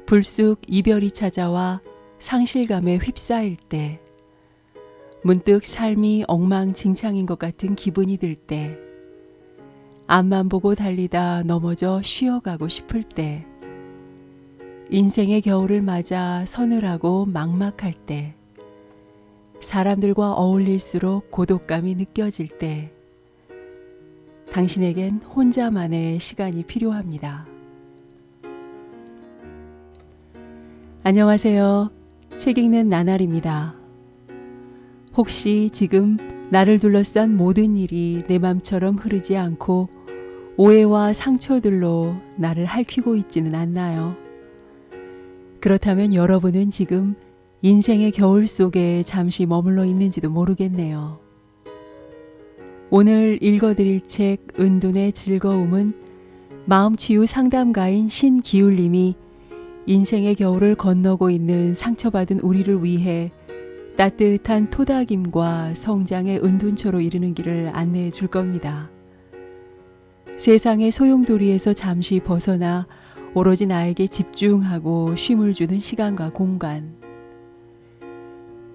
불쑥 이별이 찾아와 상실감에 휩싸일 때, 문득 삶이 엉망진창인 것 같은 기분이 들 때, 앞만 보고 달리다 넘어져 쉬어가고 싶을 때, 인생의 겨울을 맞아 서늘하고 막막할 때, 사람들과 어울릴수록 고독감이 느껴질 때, 당신에겐 혼자만의 시간이 필요합니다. 안녕하세요. 책 읽는 나날입니다. 혹시 지금 나를 둘러싼 모든 일이 내 맘처럼 흐르지 않고 오해와 상처들로 나를 핥히고 있지는 않나요? 그렇다면 여러분은 지금 인생의 겨울 속에 잠시 머물러 있는지도 모르겠네요. 오늘 읽어드릴 책 은둔의 즐거움은 마음치유 상담가인 신기울님이 인생의 겨울을 건너고 있는 상처받은 우리를 위해 따뜻한 토닥임과 성장의 은둔처로 이르는 길을 안내해 줄 겁니다. 세상의 소용돌이에서 잠시 벗어나 오로지 나에게 집중하고 쉼을 주는 시간과 공간.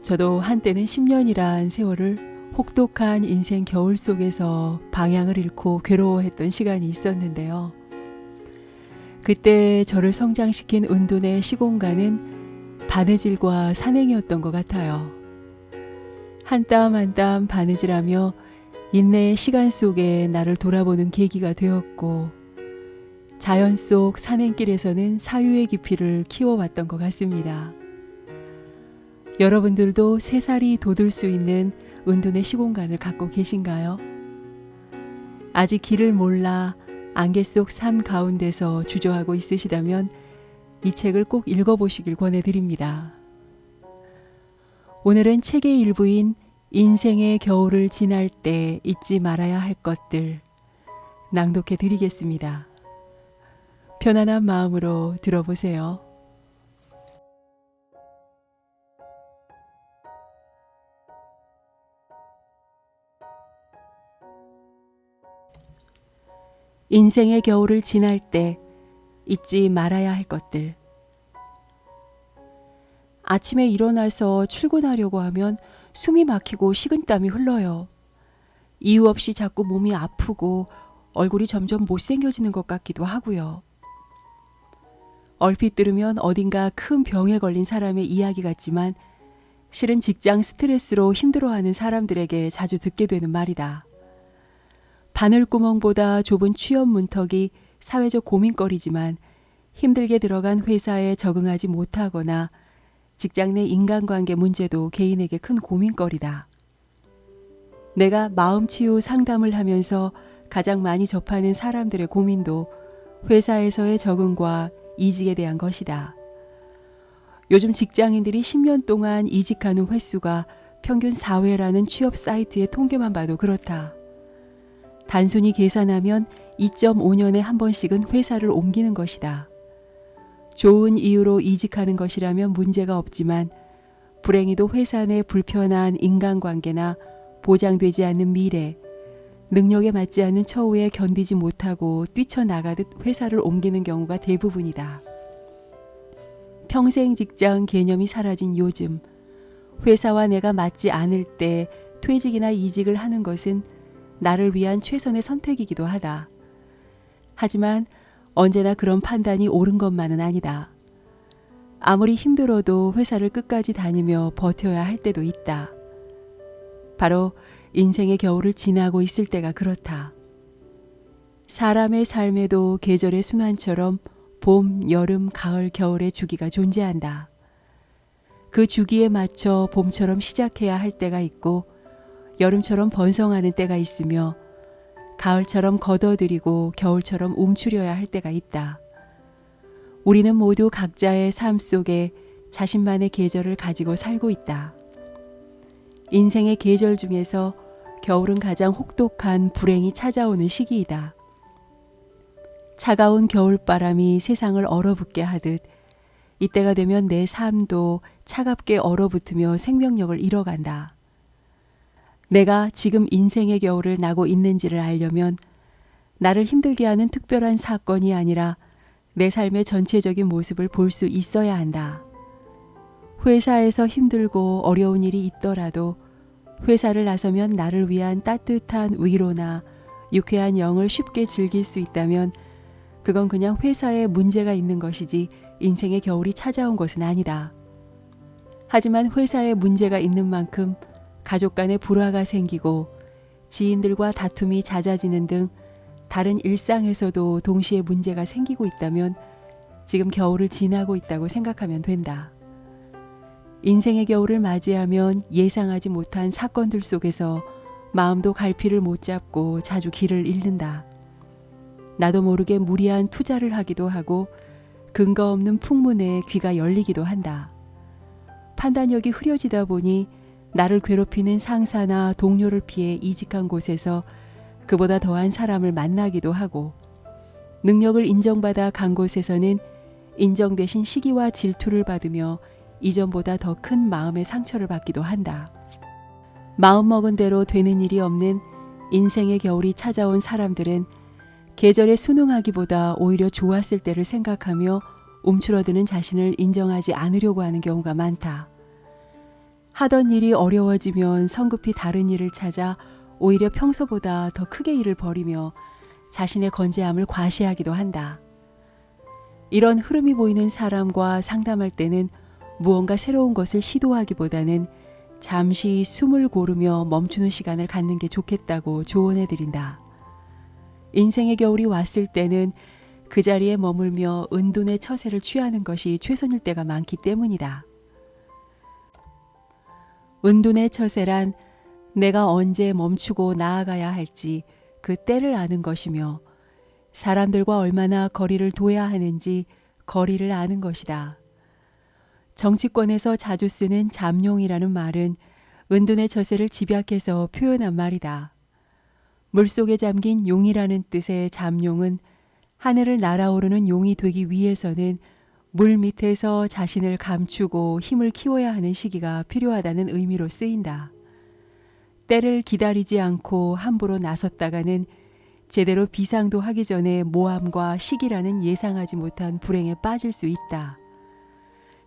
저도 한때는 10년이란 세월을 혹독한 인생 겨울 속에서 방향을 잃고 괴로워했던 시간이 있었는데요. 그때 저를 성장시킨 은둔의 시공간은 바느질과 산행이었던 것 같아요. 한 땀 한 땀 바느질하며 인내의 시간 속에 나를 돌아보는 계기가 되었고, 자연 속 산행길에서는 사유의 깊이를 키워왔던 것 같습니다. 여러분들도 새살이 돋을 수 있는 은둔의 시공간을 갖고 계신가요? 아직 길을 몰라 안개 속 삶 가운데서 주저하고 있으시다면 이 책을 꼭 읽어보시길 권해드립니다. 오늘은 책의 일부인 인생의 겨울을 지날 때 잊지 말아야 할 것들 낭독해 드리겠습니다. 편안한 마음으로 들어보세요. 인생의 겨울을 지날 때 잊지 말아야 할 것들. 아침에 일어나서 출근하려고 하면 숨이 막히고 식은땀이 흘러요. 이유 없이 자꾸 몸이 아프고 얼굴이 점점 못생겨지는 것 같기도 하고요. 얼핏 들으면 어딘가 큰 병에 걸린 사람의 이야기 같지만 실은 직장 스트레스로 힘들어하는 사람들에게 자주 듣게 되는 말이다. 바늘구멍보다 좁은 취업 문턱이 사회적 고민거리지만 힘들게 들어간 회사에 적응하지 못하거나 직장 내 인간관계 문제도 개인에게 큰 고민거리다. 내가 마음치유 상담을 하면서 가장 많이 접하는 사람들의 고민도 회사에서의 적응과 이직에 대한 것이다. 요즘 직장인들이 10년 동안 이직하는 횟수가 평균 4회라는 취업 사이트의 통계만 봐도 그렇다. 단순히 계산하면 2.5년에 한 번씩은 회사를 옮기는 것이다. 좋은 이유로 이직하는 것이라면 문제가 없지만 불행히도 회사 내 불편한 인간관계나 보장되지 않는 미래, 능력에 맞지 않는 처우에 견디지 못하고 뛰쳐나가듯 회사를 옮기는 경우가 대부분이다. 평생 직장 개념이 사라진 요즘, 회사와 내가 맞지 않을 때 퇴직이나 이직을 하는 것은 나를 위한 최선의 선택이기도 하다. 하지만 언제나 그런 판단이 옳은 것만은 아니다. 아무리 힘들어도 회사를 끝까지 다니며 버텨야 할 때도 있다. 바로 인생의 겨울을 지나고 있을 때가 그렇다. 사람의 삶에도 계절의 순환처럼 봄, 여름, 가을, 겨울의 주기가 존재한다. 그 주기에 맞춰 봄처럼 시작해야 할 때가 있고 여름처럼 번성하는 때가 있으며 가을처럼 걷어들이고 겨울처럼 움츠려야 할 때가 있다. 우리는 모두 각자의 삶 속에 자신만의 계절을 가지고 살고 있다. 인생의 계절 중에서 겨울은 가장 혹독한 불행이 찾아오는 시기이다. 차가운 겨울바람이 세상을 얼어붙게 하듯 이때가 되면 내 삶도 차갑게 얼어붙으며 생명력을 잃어간다. 내가 지금 인생의 겨울을 나고 있는지를 알려면 나를 힘들게 하는 특별한 사건이 아니라 내 삶의 전체적인 모습을 볼 수 있어야 한다. 회사에서 힘들고 어려운 일이 있더라도 회사를 나서면 나를 위한 따뜻한 위로나 유쾌한 영을 쉽게 즐길 수 있다면 그건 그냥 회사에 문제가 있는 것이지 인생의 겨울이 찾아온 것은 아니다. 하지만 회사에 문제가 있는 만큼 가족 간에 불화가 생기고 지인들과 다툼이 잦아지는 등 다른 일상에서도 동시에 문제가 생기고 있다면 지금 겨울을 지나고 있다고 생각하면 된다. 인생의 겨울을 맞이하면 예상하지 못한 사건들 속에서 마음도 갈피를 못 잡고 자주 길을 잃는다. 나도 모르게 무리한 투자를 하기도 하고 근거 없는 풍문에 귀가 열리기도 한다. 판단력이 흐려지다 보니 나를 괴롭히는 상사나 동료를 피해 이직한 곳에서 그보다 더한 사람을 만나기도 하고 능력을 인정받아 간 곳에서는 인정 대신 시기와 질투를 받으며 이전보다 더 큰 마음의 상처를 받기도 한다. 마음먹은 대로 되는 일이 없는 인생의 겨울이 찾아온 사람들은 계절에 순응하기보다 오히려 좋았을 때를 생각하며 움츠러드는 자신을 인정하지 않으려고 하는 경우가 많다. 하던 일이 어려워지면 성급히 다른 일을 찾아 오히려 평소보다 더 크게 일을 벌이며 자신의 건재함을 과시하기도 한다. 이런 흐름이 보이는 사람과 상담할 때는 무언가 새로운 것을 시도하기보다는 잠시 숨을 고르며 멈추는 시간을 갖는 게 좋겠다고 조언해 드린다. 인생의 겨울이 왔을 때는 그 자리에 머물며 은둔의 처세를 취하는 것이 최선일 때가 많기 때문이다. 은둔의 처세란 내가 언제 멈추고 나아가야 할지 그 때를 아는 것이며 사람들과 얼마나 거리를 둬야 하는지 거리를 아는 것이다. 정치권에서 자주 쓰는 잠룡이라는 말은 은둔의 처세를 집약해서 표현한 말이다. 물속에 잠긴 용이라는 뜻의 잠룡은 하늘을 날아오르는 용이 되기 위해서는 물 밑에서 자신을 감추고 힘을 키워야 하는 시기가 필요하다는 의미로 쓰인다. 때를 기다리지 않고 함부로 나섰다가는 제대로 비상도 하기 전에 모함과 시기라는 예상하지 못한 불행에 빠질 수 있다.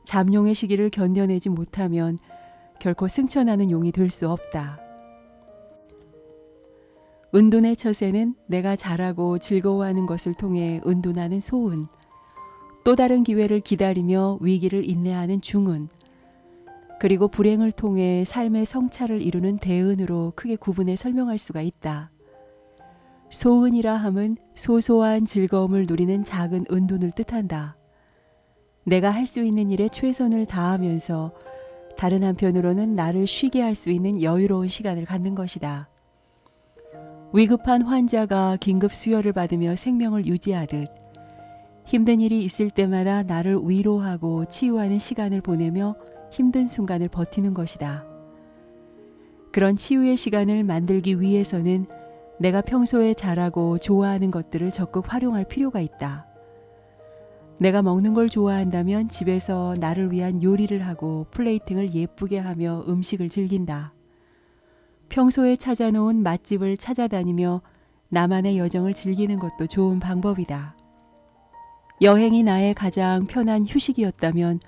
잠룡의 시기를 견뎌내지 못하면 결코 승천하는 용이 될 수 없다. 은둔의 처세는 내가 잘하고 즐거워하는 것을 통해 은둔하는 소은, 또 다른 기회를 기다리며 위기를 인내하는 중은, 그리고 불행을 통해 삶의 성찰을 이루는 대은으로 크게 구분해 설명할 수가 있다. 소은이라 함은 소소한 즐거움을 누리는 작은 은둔을 뜻한다. 내가 할 수 있는 일에 최선을 다하면서 다른 한편으로는 나를 쉬게 할 수 있는 여유로운 시간을 갖는 것이다. 위급한 환자가 긴급 수혈을 받으며 생명을 유지하듯 힘든 일이 있을 때마다 나를 위로하고 치유하는 시간을 보내며 힘든 순간을 버티는 것이다. 그런 치유의 시간을 만들기 위해서는 내가 평소에 잘하고 좋아하는 것들을 적극 활용할 필요가 있다. 내가 먹는 걸 좋아한다면 집에서 나를 위한 요리를 하고 플레이팅을 예쁘게 하며 음식을 즐긴다. 평소에 찾아놓은 맛집을 찾아다니며 나만의 여정을 즐기는 것도 좋은 방법이다. 여행이 나의 가장 편한 휴식이었다면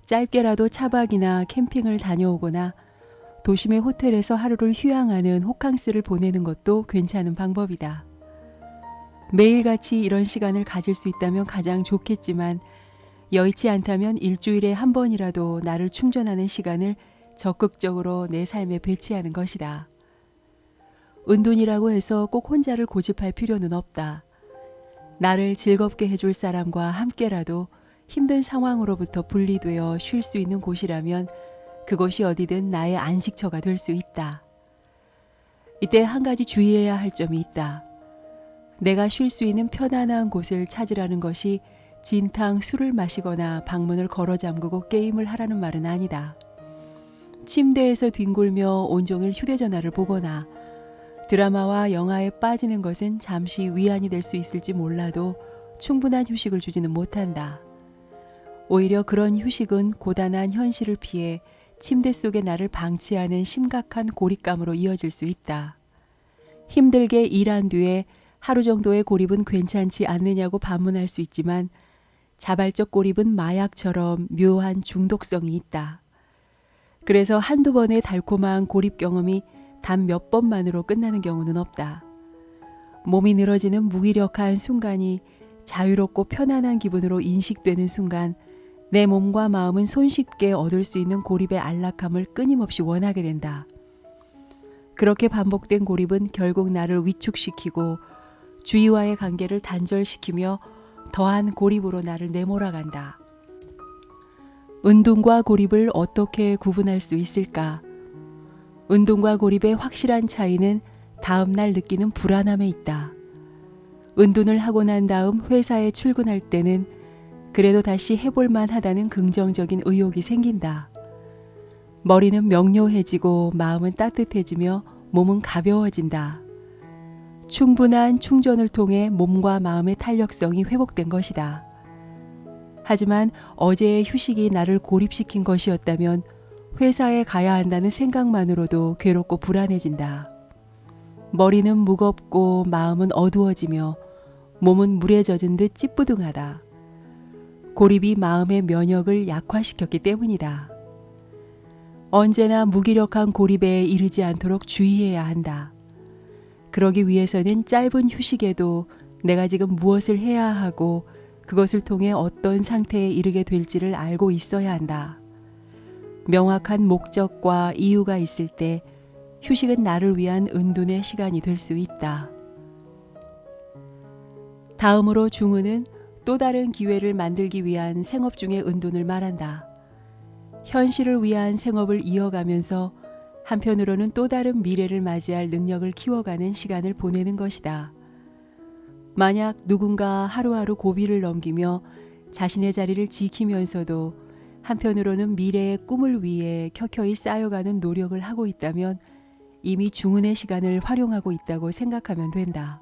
짧게라도 차박이나 캠핑을 다녀오거나 도심의 호텔에서 하루를 휴양하는 호캉스를 보내는 것도 괜찮은 방법이다. 매일같이 이런 시간을 가질 수 있다면 가장 좋겠지만 여의치 않다면 일주일에 한 번이라도 나를 충전하는 시간을 적극적으로 내 삶에 배치하는 것이다. 은둔이라고 해서 꼭 혼자를 고집할 필요는 없다. 나를 즐겁게 해줄 사람과 함께라도 힘든 상황으로부터 분리되어 쉴 수 있는 곳이라면 그곳이 어디든 나의 안식처가 될 수 있다. 이때 한 가지 주의해야 할 점이 있다. 내가 쉴 수 있는 편안한 곳을 찾으라는 것이 진탕 술을 마시거나 방문을 걸어 잠그고 게임을 하라는 말은 아니다. 침대에서 뒹굴며 온종일 휴대전화를 보거나 드라마와 영화에 빠지는 것은 잠시 위안이 될 수 있을지 몰라도 충분한 휴식을 주지는 못한다. 오히려 그런 휴식은 고단한 현실을 피해 침대 속에 나를 방치하는 심각한 고립감으로 이어질 수 있다. 힘들게 일한 뒤에 하루 정도의 고립은 괜찮지 않느냐고 반문할 수 있지만 자발적 고립은 마약처럼 묘한 중독성이 있다. 그래서 한두 번의 달콤한 고립 경험이 단 몇 번만으로 끝나는 경우는 없다. 몸이 늘어지는 무기력한 순간이 자유롭고 편안한 기분으로 인식되는 순간 내 몸과 마음은 손쉽게 얻을 수 있는 고립의 안락함을 끊임없이 원하게 된다. 그렇게 반복된 고립은 결국 나를 위축시키고 주위와의 관계를 단절시키며 더한 고립으로 나를 내몰아간다. 은둔과 고립을 어떻게 구분할 수 있을까? 은둔과 고립의 확실한 차이는 다음날 느끼는 불안함에 있다. 은둔을 하고 난 다음 회사에 출근할 때는 그래도 다시 해볼만 하다는 긍정적인 의욕이 생긴다. 머리는 명료해지고 마음은 따뜻해지며 몸은 가벼워진다. 충분한 충전을 통해 몸과 마음의 탄력성이 회복된 것이다. 하지만 어제의 휴식이 나를 고립시킨 것이었다면 회사에 가야 한다는 생각만으로도 괴롭고 불안해진다. 머리는 무겁고 마음은 어두워지며 몸은 물에 젖은 듯 찌뿌둥하다. 고립이 마음의 면역을 약화시켰기 때문이다. 언제나 무기력한 고립에 이르지 않도록 주의해야 한다. 그러기 위해서는 짧은 휴식에도 내가 지금 무엇을 해야 하고 그것을 통해 어떤 상태에 이르게 될지를 알고 있어야 한다. 명확한 목적과 이유가 있을 때 휴식은 나를 위한 은둔의 시간이 될 수 있다. 다음으로 중은은 또 다른 기회를 만들기 위한 생업 중의 은둔을 말한다. 현실을 위한 생업을 이어가면서 한편으로는 또 다른 미래를 맞이할 능력을 키워가는 시간을 보내는 것이다. 만약 누군가 하루하루 고비를 넘기며 자신의 자리를 지키면서도 한편으로는 미래의 꿈을 위해 켜켜이 쌓여가는 노력을 하고 있다면 이미 중은의 시간을 활용하고 있다고 생각하면 된다.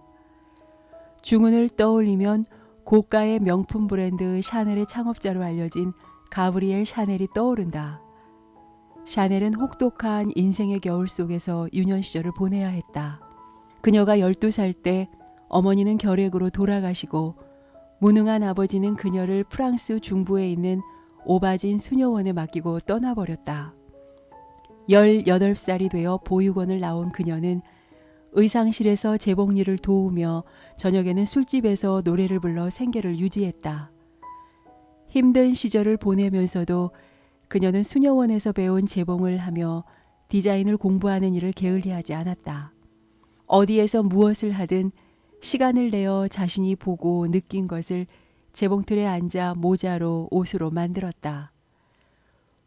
중은을 떠올리면 고가의 명품 브랜드 샤넬의 창업자로 알려진 가브리엘 샤넬이 떠오른다. 샤넬은 혹독한 인생의 겨울 속에서 유년 시절을 보내야 했다. 그녀가 12살 때 어머니는 결핵으로 돌아가시고 무능한 아버지는 그녀를 프랑스 중부에 있는 오바진 수녀원에 맡기고 떠나버렸다. 18살이 되어 보육원을 나온 그녀는 의상실에서 재봉일을 도우며 저녁에는 술집에서 노래를 불러 생계를 유지했다. 힘든 시절을 보내면서도 그녀는 수녀원에서 배운 재봉을 하며 디자인을 공부하는 일을 게을리하지 않았다. 어디에서 무엇을 하든 시간을 내어 자신이 보고 느낀 것을 재봉틀에 앉아 모자로 옷으로 만들었다.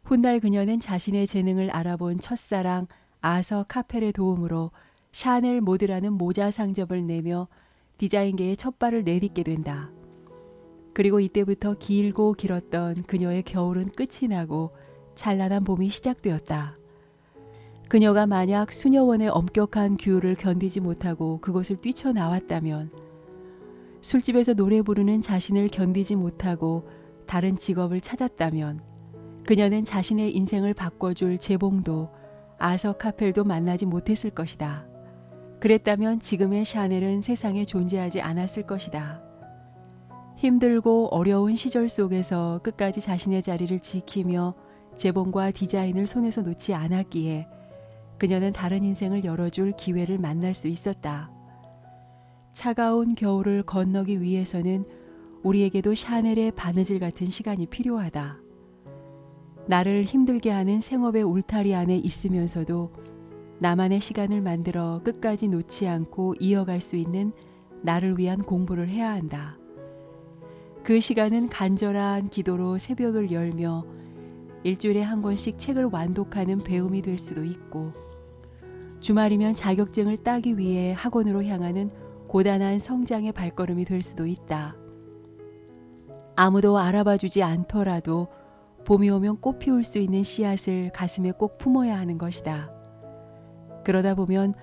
훗날 그녀는 자신의 재능을 알아본 첫사랑 아서 카펠의 도움으로 샤넬 모드라는 모자 상점을 내며 디자인계에 첫 발을 내딛게 된다. 그리고 이때부터 길고 길었던 그녀의 겨울은 끝이 나고 찬란한 봄이 시작되었다. 그녀가 만약 수녀원의 엄격한 규율을 견디지 못하고 그곳을 뛰쳐나왔다면, 술집에서 노래 부르는 자신을 견디지 못하고 다른 직업을 찾았다면 그녀는 자신의 인생을 바꿔줄 재봉도 아서 카펠도 만나지 못했을 것이다. 그랬다면 지금의 샤넬은 세상에 존재하지 않았을 것이다. 힘들고 어려운 시절 속에서 끝까지 자신의 자리를 지키며 재봉과 디자인을 손에서 놓지 않았기에 그녀는 다른 인생을 열어줄 기회를 만날 수 있었다. 차가운 겨울을 건너기 위해서는 우리에게도 샤넬의 바느질 같은 시간이 필요하다. 나를 힘들게 하는 생업의 울타리 안에 있으면서도 나만의 시간을 만들어 끝까지 놓지 않고 이어갈 수 있는 나를 위한 공부를 해야 한다. 그 시간은 간절한 기도로 새벽을 열며 일주일에 한 권씩 책을 완독하는 배움이 될 수도 있고, 주말이면 자격증을 따기 위해 학원으로 향하는 고단한 성장의 발걸음이 될 수도 있다. 아무도 알아봐주지 않더라도 봄이 오면 꽃 피울 수 있는 씨앗을 가슴에 꼭 품어야 하는 것이다. 그러다 보면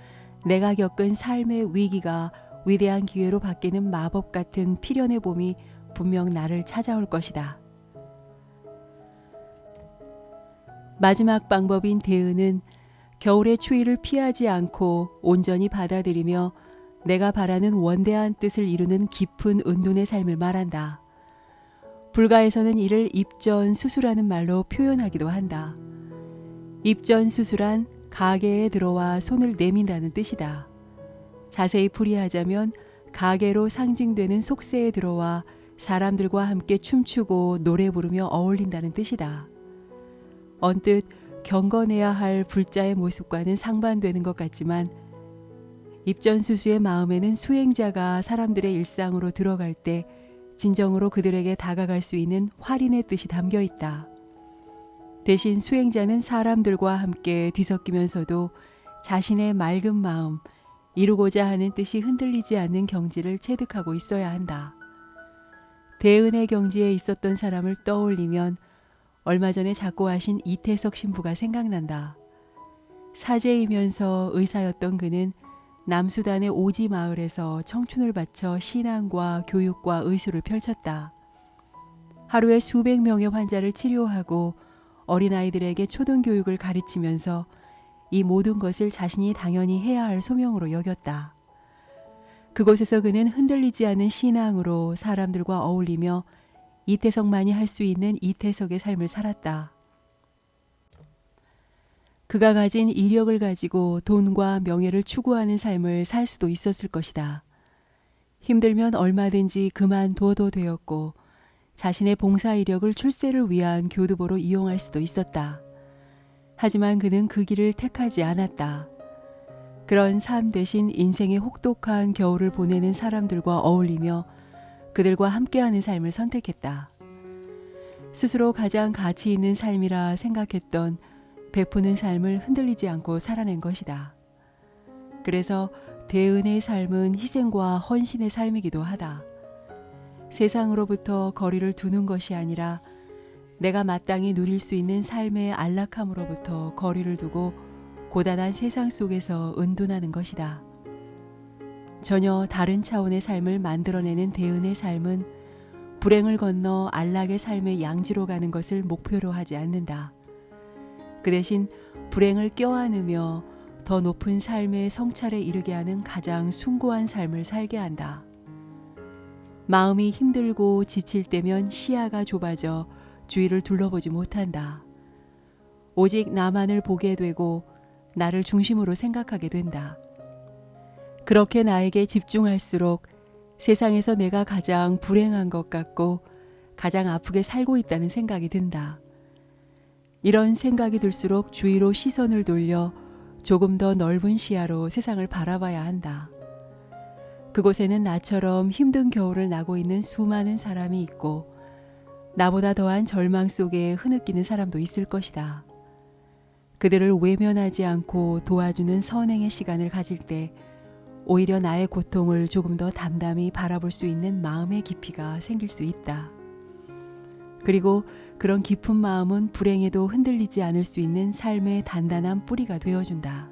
내가 겪은 삶의 위기가 위대한 기회로 바뀌는 마법 같은 필연의 봄이 분명 나를 찾아올 것이다. 마지막 방법인 대은은 겨울의 추위를 피하지 않고 온전히 받아들이며 내가 바라는 원대한 뜻을 이루는 깊은 은둔의 삶을 말한다. 불가에서는 이를 입전수수라는 말로 표현하기도 한다. 입전수수란 가게에 들어와 손을 내민다는 뜻이다. 자세히 풀이하자면 가게로 상징되는 속세에 들어와 사람들과 함께 춤추고 노래 부르며 어울린다는 뜻이다. 언뜻 경건해야 할 불자의 모습과는 상반되는 것 같지만 입전수수의 마음에는 수행자가 사람들의 일상으로 들어갈 때 진정으로 그들에게 다가갈 수 있는 활인의 뜻이 담겨 있다. 대신 수행자는 사람들과 함께 뒤섞이면서도 자신의 맑은 마음, 이루고자 하는 뜻이 흔들리지 않는 경지를 체득하고 있어야 한다. 대은의 경지에 있었던 사람을 떠올리면 얼마 전에 작고하신 이태석 신부가 생각난다. 사제이면서 의사였던 그는 남수단의 오지 마을에서 청춘을 바쳐 신앙과 교육과 의술을 펼쳤다. 하루에 수백 명의 환자를 치료하고 어린아이들에게 초등교육을 가르치면서 이 모든 것을 자신이 당연히 해야 할 소명으로 여겼다. 그곳에서 그는 흔들리지 않는 신앙으로 사람들과 어울리며 이태석만이 할 수 있는 이태석의 삶을 살았다. 그가 가진 이력을 가지고 돈과 명예를 추구하는 삶을 살 수도 있었을 것이다. 힘들면 얼마든지 그만둬도 되었고 자신의 봉사 이력을 출세를 위한 교두보로 이용할 수도 있었다. 하지만 그는 그 길을 택하지 않았다. 그런 삶 대신 인생의 혹독한 겨울을 보내는 사람들과 어울리며 그들과 함께하는 삶을 선택했다. 스스로 가장 가치 있는 삶이라 생각했던 베푸는 삶을 흔들리지 않고 살아낸 것이다. 그래서 대은의 삶은 희생과 헌신의 삶이기도 하다. 세상으로부터 거리를 두는 것이 아니라 내가 마땅히 누릴 수 있는 삶의 안락함으로부터 거리를 두고 고단한 세상 속에서 은둔하는 것이다. 전혀 다른 차원의 삶을 만들어내는 대은의 삶은 불행을 건너 안락의 삶의 양지로 가는 것을 목표로 하지 않는다. 그 대신 불행을 껴안으며 더 높은 삶의 성찰에 이르게 하는 가장 숭고한 삶을 살게 한다. 마음이 힘들고 지칠 때면 시야가 좁아져 주위를 둘러보지 못한다. 오직 나만을 보게 되고 나를 중심으로 생각하게 된다. 그렇게 나에게 집중할수록 세상에서 내가 가장 불행한 것 같고 가장 아프게 살고 있다는 생각이 든다. 이런 생각이 들수록 주위로 시선을 돌려 조금 더 넓은 시야로 세상을 바라봐야 한다. 그곳에는 나처럼 힘든 겨울을 나고 있는 수많은 사람이 있고 나보다 더한 절망 속에 흐느끼는 사람도 있을 것이다. 그들을 외면하지 않고 도와주는 선행의 시간을 가질 때 오히려 나의 고통을 조금 더 담담히 바라볼 수 있는 마음의 깊이가 생길 수 있다. 그리고 그런 깊은 마음은 불행에도 흔들리지 않을 수 있는 삶의 단단한 뿌리가 되어준다.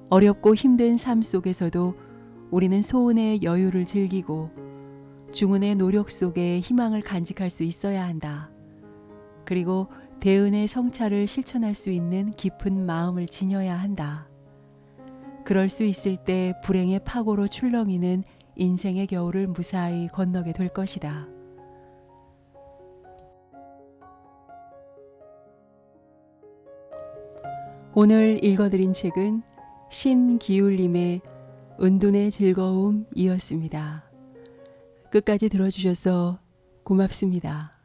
어렵고 힘든 삶 속에서도 우리는 소은의 여유를 즐기고 중은의 노력 속에 희망을 간직할 수 있어야 한다. 그리고 대은의 성찰을 실천할 수 있는 깊은 마음을 지녀야 한다. 그럴 수 있을 때 불행의 파고로 출렁이는 인생의 겨울을 무사히 건너게 될 것이다. 오늘 읽어드린 책은 신기울님의 은둔의 즐거움이었습니다. 끝까지 들어주셔서 고맙습니다.